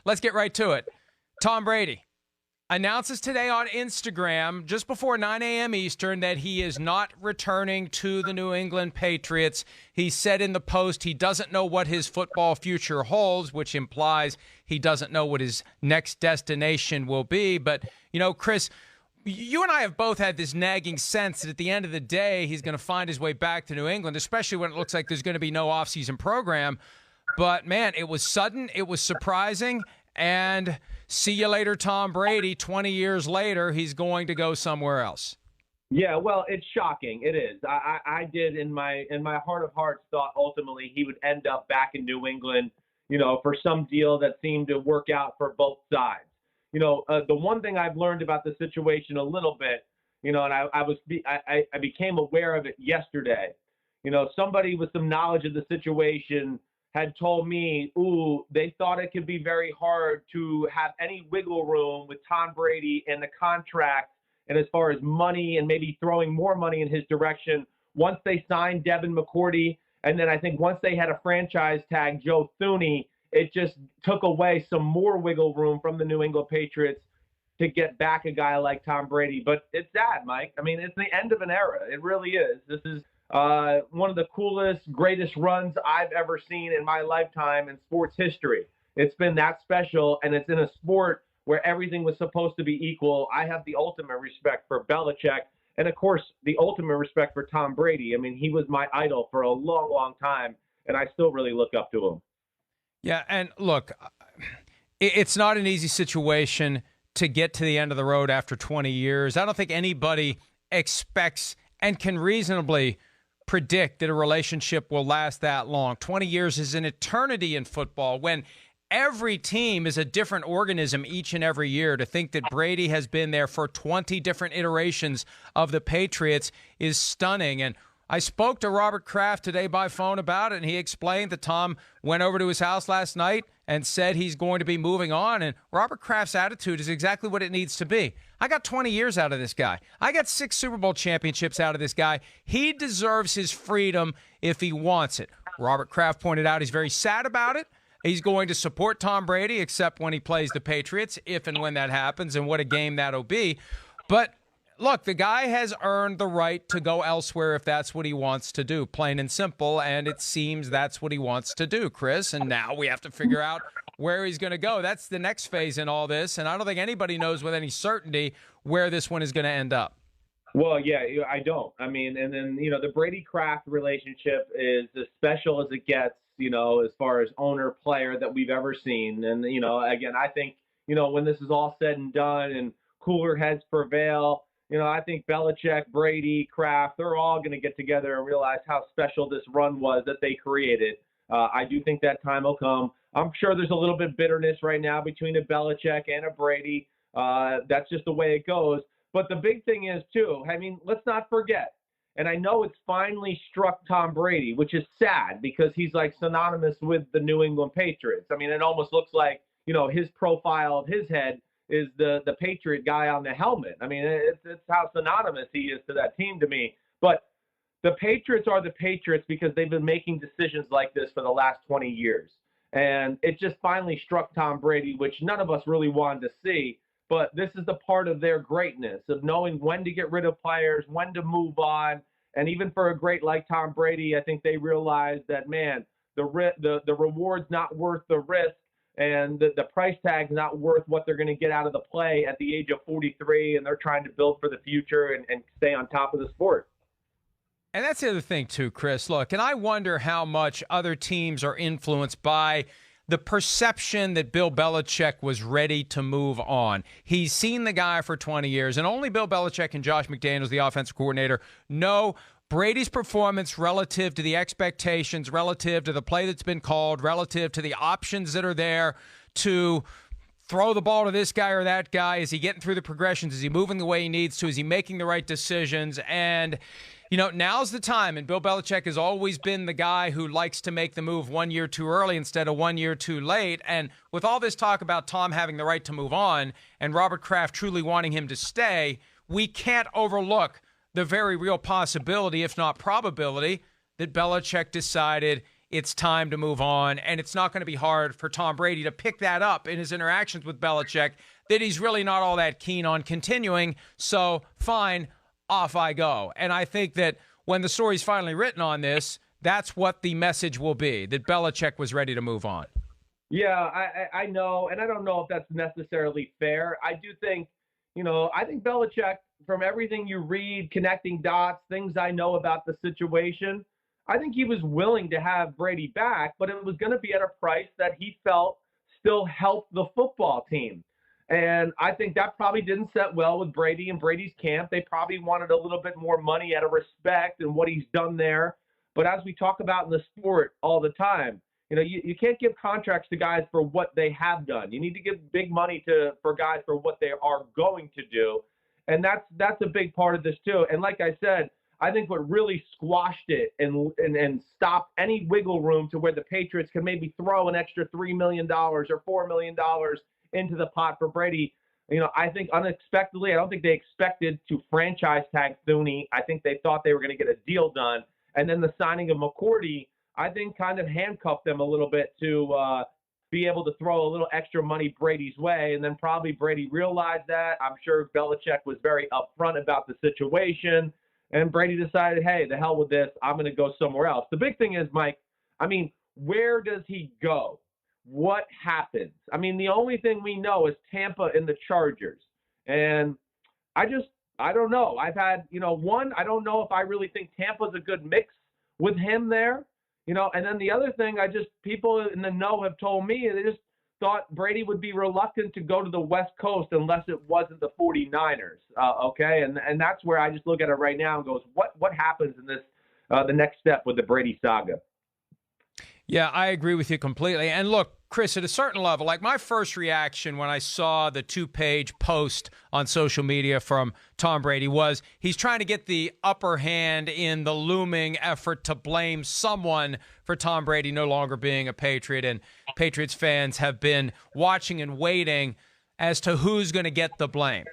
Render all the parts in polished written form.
let's get right to it. Tom Brady announces today on Instagram, just before 9 a.m. Eastern, that he is not returning to the New England Patriots. He said in the post he doesn't know what his football future holds, which implies he doesn't know what his next destination will be. But, Chris, you and I have both had this nagging sense that at the end of the day, he's going to find his way back to New England, especially when it looks like there's going to be no offseason program. But, man, it was sudden, it was surprising, and see you later, Tom Brady. 20 years later, he's going to go somewhere else. Yeah, well, it's shocking. It is. I did, in my heart of hearts, thought ultimately he would end up back in New England, for some deal that seemed to work out for both sides. The one thing I've learned about the situation a little bit, and I became aware of it yesterday. Somebody with some knowledge of the situation had told me, they thought it could be very hard to have any wiggle room with Tom Brady in the contract and as far as money and maybe throwing more money in his direction once they signed Devin McCourty. And then I think once they had a franchise tag Joe Thuney, it just took away some more wiggle room from the New England Patriots to get back a guy like Tom Brady. But it's sad, Mike. I mean, it's the end of an era. It really is. This is one of the coolest, greatest runs I've ever seen in my lifetime in sports history. It's been that special, and it's in a sport where everything was supposed to be equal. I have the ultimate respect for Belichick, and, of course, the ultimate respect for Tom Brady. I mean, he was my idol for a long, long time, and I still really look up to him. Yeah, and look, it's not an easy situation to get to the end of the road after 20 years. I don't think anybody expects and can reasonably predict that a relationship will last that long. 20 years is an eternity in football when every team is a different organism each and every year. To think that Brady has been there for 20 different iterations of the Patriots is stunning. And I spoke to Robert Kraft today by phone about it, and he explained that Tom went over to his house last night and said he's going to be moving on. And Robert Kraft's attitude is exactly what it needs to be. I got 20 years out of this guy. I got 6 Super Bowl championships out of this guy. He deserves his freedom if he wants it. Robert Kraft pointed out he's very sad about it. He's going to support Tom Brady, except when he plays the Patriots, if and when that happens, and what a game that'll be. But look, the guy has earned the right to go elsewhere if that's what he wants to do, plain and simple, and it seems that's what he wants to do, Chris, and now we have to figure out where he's going to go. That's the next phase in all this, and I don't think anybody knows with any certainty where this one is going to end up. Well, yeah, I don't. I mean, and then, the Brady-Kraft relationship is as special as it gets, as far as owner-player that we've ever seen. And, again, I think, when this is all said and done and cooler heads prevail, I think Belichick, Brady, Kraft, they're all going to get together and realize how special this run was that they created. I do think that time will come. I'm sure there's a little bit of bitterness right now between a Belichick and a Brady. That's just the way it goes. But the big thing is, too, I mean, let's not forget, and I know it's finally struck Tom Brady, which is sad because he's like synonymous with the New England Patriots. I mean, it almost looks like, his profile of his head is the Patriot guy on the helmet. I mean, it's how synonymous he is to that team to me. But the Patriots are the Patriots because they've been making decisions like this for the last 20 years. And it just finally struck Tom Brady, which none of us really wanted to see. But this is the part of their greatness, of knowing when to get rid of players, when to move on. And even for a great like Tom Brady, I think they realize that, man, the reward's not worth the risk. And the price tag's not worth what they're going to get out of the play at the age of 43, and they're trying to build for the future and stay on top of the sport. And that's the other thing, too, Chris. Look, and I wonder how much other teams are influenced by the perception that Bill Belichick was ready to move on. He's seen the guy for 20 years, and only Bill Belichick and Josh McDaniels, the offensive coordinator, know Brady's performance relative to the expectations, relative to the play that's been called, relative to the options that are there to throw the ball to this guy or that guy. Is he getting through the progressions? Is he moving the way he needs to? Is he making the right decisions? And, now's the time. And Bill Belichick has always been the guy who likes to make the move 1 year too early instead of 1 year too late. And with all this talk about Tom having the right to move on and Robert Kraft truly wanting him to stay, we can't overlook the very real possibility, if not probability, that Belichick decided it's time to move on. And it's not going to be hard for Tom Brady to pick that up in his interactions with Belichick, that he's really not all that keen on continuing. So fine, off I go. And I think that when the story's finally written on this, that's what the message will be, that Belichick was ready to move on. Yeah, I know, and I don't know if that's necessarily fair. I do think, I think Belichick, from everything you read, connecting dots, things I know about the situation, I think he was willing to have Brady back, but it was going to be at a price that he felt still helped the football team. And I think that probably didn't set well with Brady and Brady's camp. They probably wanted a little bit more money out of respect and what he's done there. But as we talk about in the sport all the time, you can't give contracts to guys for what they have done. You need to give big money for guys for what they are going to do. And that's a big part of this too. And like I said, I think what really squashed it and stopped any wiggle room to where the Patriots can maybe throw an extra $3 million or $4 million into the pot for Brady. I think unexpectedly, I don't think they expected to franchise tag Thuney. I think they thought they were going to get a deal done. And then the signing of McCourty, I think, kind of handcuffed them a little bit to be able to throw a little extra money Brady's way. And then probably Brady realized that. I'm sure Belichick was very upfront about the situation. And Brady decided, hey, the hell with this. I'm going to go somewhere else. The big thing is, Mike, where does he go? What happens? The only thing we know is Tampa and the Chargers. And I don't know. I've had, I don't know if I really think Tampa's a good mix with him there. And then the other thing, people in the know have told me, they just thought Brady would be reluctant to go to the West Coast unless it wasn't the 49ers. Okay. And that's where I just look at it right now and goes, what happens in this, the next step with the Brady saga? Yeah, I agree with you completely. And look, Chris, at a certain level, like my first reaction when I saw the 2-page post on social media from Tom Brady was he's trying to get the upper hand in the looming effort to blame someone for Tom Brady no longer being a Patriot. And Patriots fans have been watching and waiting as to who's going to get the blame.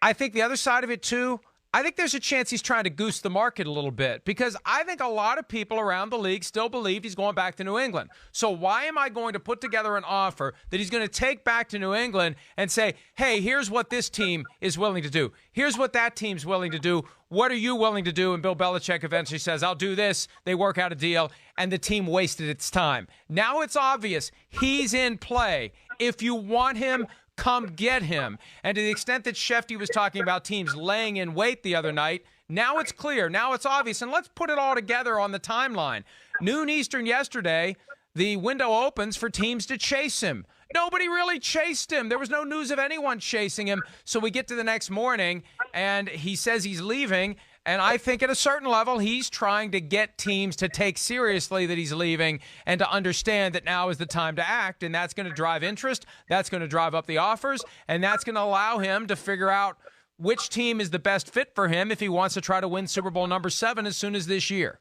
I think the other side of it, too, I think there's a chance he's trying to goose the market a little bit, because I think a lot of people around the league still believed he's going back to New England. So why am I going to put together an offer that he's going to take back to New England and say, hey, here's what this team is willing to do. Here's what that team's willing to do. What are you willing to do? And Bill Belichick eventually says, I'll do this. They work out a deal, and the team wasted its time. Now it's obvious he's in play. If you want him, come get him. And to the extent that Shefty was talking about teams laying in wait the other night, now it's clear. Now it's obvious. And let's put it all together on the timeline. Noon Eastern yesterday, the window opens for teams to chase him. Nobody really chased him. There was no news of anyone chasing him. So we get to the next morning, and he says he's leaving. And I think at a certain level, he's trying to get teams to take seriously that he's leaving and to understand that now is the time to act. And that's going to drive interest. That's going to drive up the offers. And that's going to allow him to figure out which team is the best fit for him if he wants to try to win Super Bowl number 7 as soon as this year.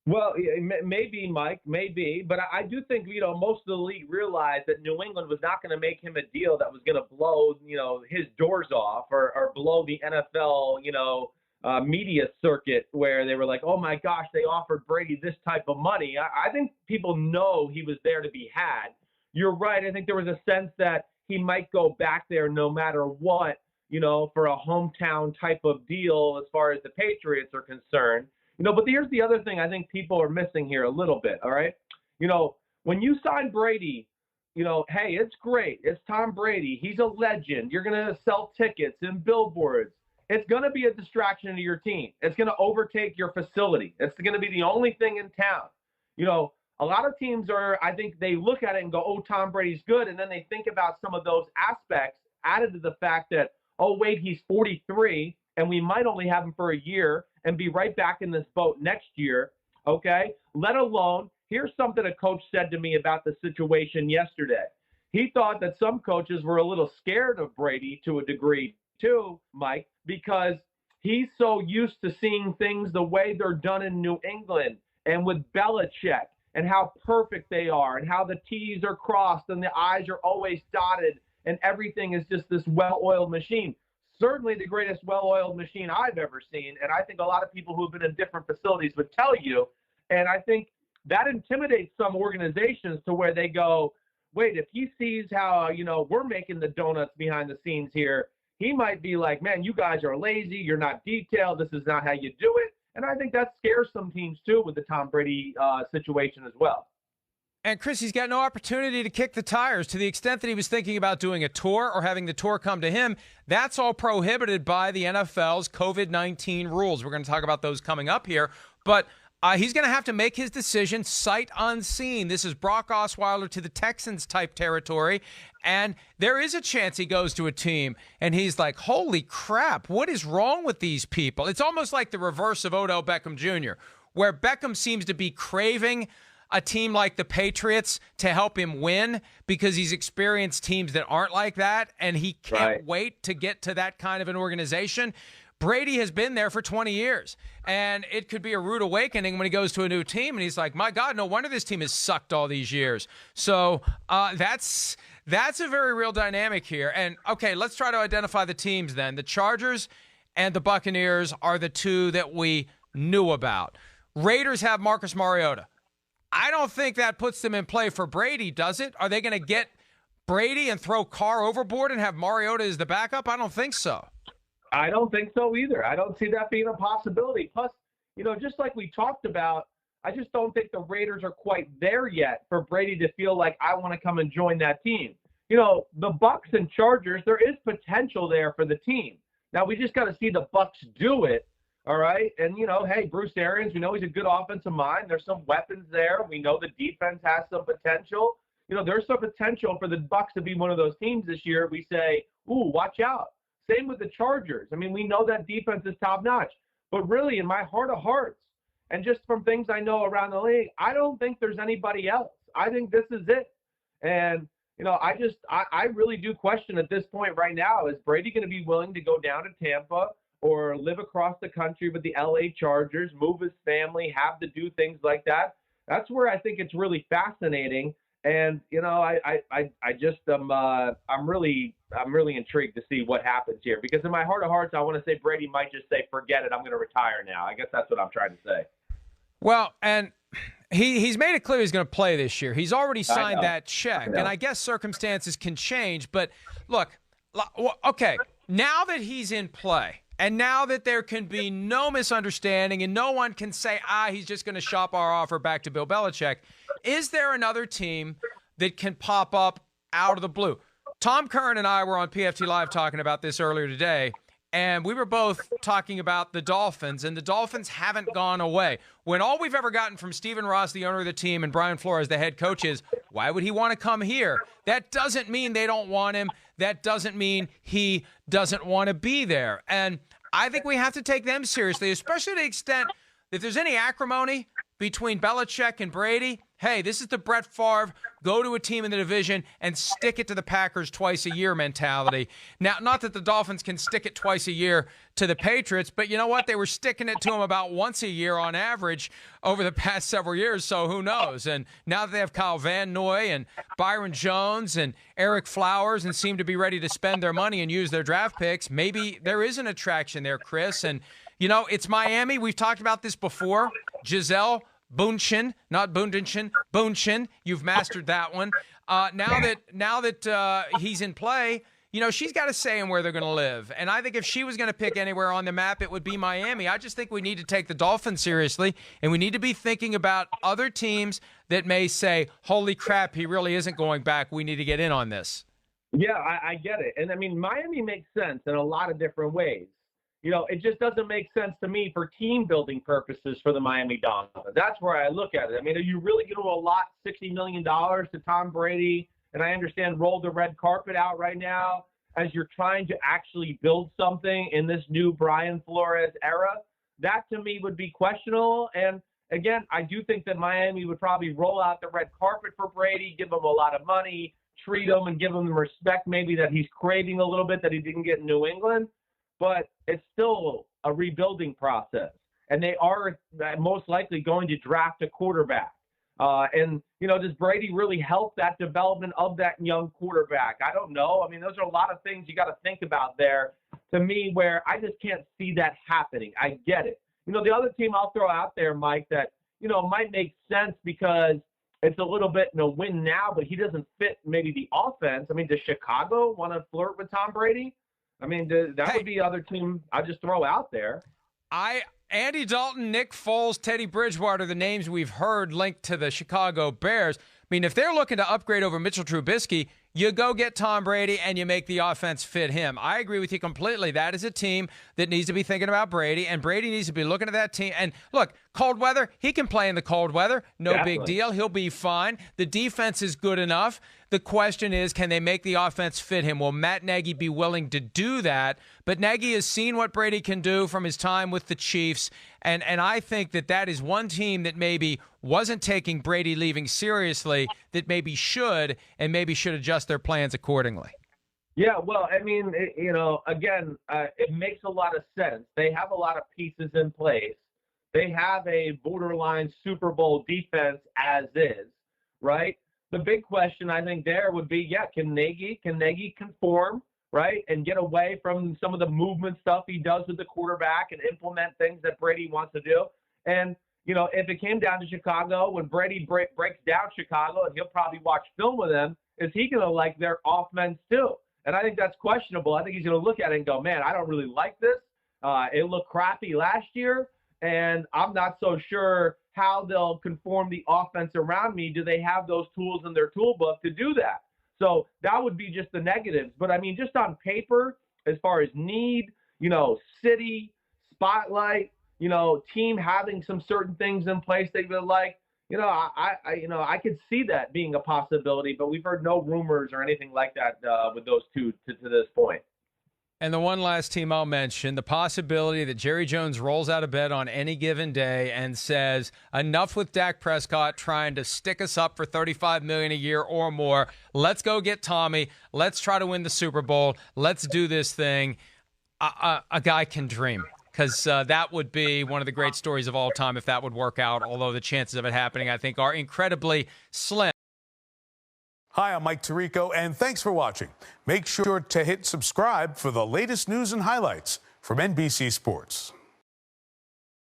Well, maybe, Mike, maybe. But I do think, most of the league realized that New England was not going to make him a deal that was going to blow, his doors off or blow the NFL, media circuit where they were like, oh my gosh, they offered Brady this type of money. I think people know he was there to be had. You're right. I think there was a sense that he might go back there no matter what, for a hometown type of deal as far as the Patriots are concerned. But here's the other thing I think people are missing here a little bit. All right. When you sign Brady, hey, it's great. It's Tom Brady. He's a legend. You're going to sell tickets and billboards. It's going to be a distraction to your team. It's going to overtake your facility. It's going to be the only thing in town. A lot of teams I think they look at it and go, oh, Tom Brady's good. And then they think about some of those aspects added to the fact that, oh, wait, he's 43 and we might only have him for a year and be right back in this boat next year. Okay. Let alone, here's something a coach said to me about the situation yesterday. He thought that some coaches were a little scared of Brady to a degree too, Mike, because he's so used to seeing things the way they're done in New England and with Belichick and how perfect they are and how the T's are crossed and the I's are always dotted and everything is just this well-oiled machine. Certainly the greatest well-oiled machine I've ever seen. And I think a lot of people who have been in different facilities would tell you. And I think that intimidates some organizations to where they go, wait, if he sees how, we're making the donuts behind the scenes here, he might be like, man, you guys are lazy. You're not detailed. This is not how you do it. And I think that scares some teams, too, with the Tom Brady situation as well. And Chris, he's got no opportunity to kick the tires to the extent that he was thinking about doing a tour or having the tour come to him. That's all prohibited by the NFL's COVID-19 rules. We're going to talk about those coming up here. But he's going to have to make his decision sight unseen. This is Brock Osweiler to the Texans type territory. And there is a chance he goes to a team and he's like, holy crap, what is wrong with these people? It's almost like the reverse of Odell Beckham Jr., where Beckham seems to be craving a team like the Patriots to help him win because he's experienced teams that aren't like that, and he can't wait to get to that kind of an organization. Brady has been there for 20 years, and it could be a rude awakening when he goes to a new team, and he's like, my God, no wonder this team has sucked all these years. So that's a very real dynamic here. And, okay, let's try to identify the teams then. The Chargers and the Buccaneers are the two that we knew about. Raiders have Marcus Mariota. I don't think that puts them in play for Brady, does it? Are they going to get Brady and throw Carr overboard and have Mariota as the backup? I don't think so. I don't think so either. I don't see that being a possibility. Plus, just like we talked about, I just don't think the Raiders are quite there yet for Brady to feel like I want to come and join that team. The Bucs and Chargers, there is potential there for the team. Now, we just got to see the Bucs do it. All right. And, hey, Bruce Arians, we know he's a good offensive mind. There's some weapons there. We know the defense has some potential. There's some potential for the Bucs to be one of those teams this year. We say, ooh, watch out. Same with the Chargers. I mean, we know that defense is top notch. But really, in my heart of hearts, and just from things I know around the league, I don't think there's anybody else. I think this is it. And, I really do question at this point right now, is Brady going to be willing to go down to Tampa or live across the country with the LA Chargers, move his family, have to do things like that? That's where I think it's really fascinating. And, I'm really intrigued to see what happens here, because in my heart of hearts, I want to say Brady might just say, forget it, I'm going to retire now. I guess that's what I'm trying to say. Well, and he's made it clear he's going to play this year. He's already signed that check. And I guess circumstances can change. But look, okay, now that he's in play, and now that there can be no misunderstanding and no one can say, he's just going to shop our offer back to Bill Belichick, is there another team that can pop up out of the blue? Tom Curran and I were on PFT Live talking about this earlier today, and we were both talking about the Dolphins, and the Dolphins haven't gone away. When all we've ever gotten from Stephen Ross, the owner of the team, and Brian Flores, the head coach, is, why would he want to come here? That doesn't mean they don't want him. That doesn't mean he doesn't want to be there. And I think we have to take them seriously, especially to the extent if there's any acrimony between Belichick and Brady. Hey, this is the Brett Favre, go to a team in the division and stick it to the Packers twice a year mentality. Now, not that the Dolphins can stick it twice a year to the Patriots, but you know what? They were sticking it to them about once a year on average over the past several years, so who knows? And now that they have Kyle Van Noy and Byron Jones and Eric Flowers and seem to be ready to spend their money and use their draft picks, maybe there is an attraction there, Chris. And, it's Miami. We've talked about this before. Gisele Bündchen, not Bündchen, Bündchen. You've mastered that one. Now that he's in play, she's got a say in where they're going to live. And I think if she was going to pick anywhere on the map, it would be Miami. I just think we need to take the Dolphins seriously, and we need to be thinking about other teams that may say, holy crap, he really isn't going back. We need to get in on this. Yeah, I get it. And, Miami makes sense in a lot of different ways. It just doesn't make sense to me for team building purposes for the Miami Dolphins. That's where I look at it. Are you really going to allot $60 million to Tom Brady? And I understand roll the red carpet out right now as you're trying to actually build something in this new Brian Flores era. That to me would be questionable. And again, I do think that Miami would probably roll out the red carpet for Brady, give him a lot of money, treat him and give him the respect maybe that he's craving a little bit that he didn't get in New England. But it's still a rebuilding process. And they are most likely going to draft a quarterback. Does Brady really help that development of that young quarterback? I don't know. Those are a lot of things you got to think about there to me where I just can't see that happening. I get it. The other team I'll throw out there, Mike, that, might make sense because it's a little bit in a win now, but he doesn't fit maybe the offense. I mean, does Chicago want to flirt with Tom Brady? I mean, that would be the other team I'd just throw out there. Andy Dalton, Nick Foles, Teddy Bridgewater, the names we've heard linked to the Chicago Bears. I mean, if they're looking to upgrade over Mitchell Trubisky, you go get Tom Brady and you make the offense fit him. I agree with you completely. That is a team that needs to be thinking about Brady, and Brady needs to be looking at that team. And look, cold weather, he can play in the cold weather. No Definitely. big deal. He'll be fine. The defense is good enough. The question is, can they make the offense fit him? Will Matt Nagy be willing to do that? But Nagy has seen what Brady can do from his time with the Chiefs, and I think that is one team that maybe wasn't taking Brady leaving seriously, that maybe should adjust their plans accordingly. Yeah, well, I mean, again, it makes a lot of sense. They have a lot of pieces in place. They have a borderline Super Bowl defense as is, right? The big question I think there would be, can Nagy conform, right, and get away from some of the movement stuff he does with the quarterback and implement things that Brady wants to do? And, if it came down to Chicago, when Brady breaks down Chicago, and he'll probably watch film with them, is he going to like their offense too? And I think that's questionable. I think he's going to look at it and go, man, I don't really like this. It looked crappy last year, and I'm not so sure how they'll conform the offense around me. Do they have those tools in their toolbook to do that? So that would be just the negatives. But, I mean, just on paper, as far as need, city, spotlight, team having some certain things in place they would like, I could see that being a possibility, but we've heard no rumors or anything like that with those two to this point. And the one last team I'll mention, the possibility that Jerry Jones rolls out of bed on any given day and says, enough with Dak Prescott trying to stick us up for $35 million a year or more. Let's go get Tommy. Let's try to win the Super Bowl. Let's do this thing. A guy can dream, because that would be one of the great stories of all time if that would work out, although the chances of it happening, I think, are incredibly slim. Hi, I'm Mike Tirico, and thanks for watching. Make sure to hit subscribe for the latest news and highlights from NBC Sports.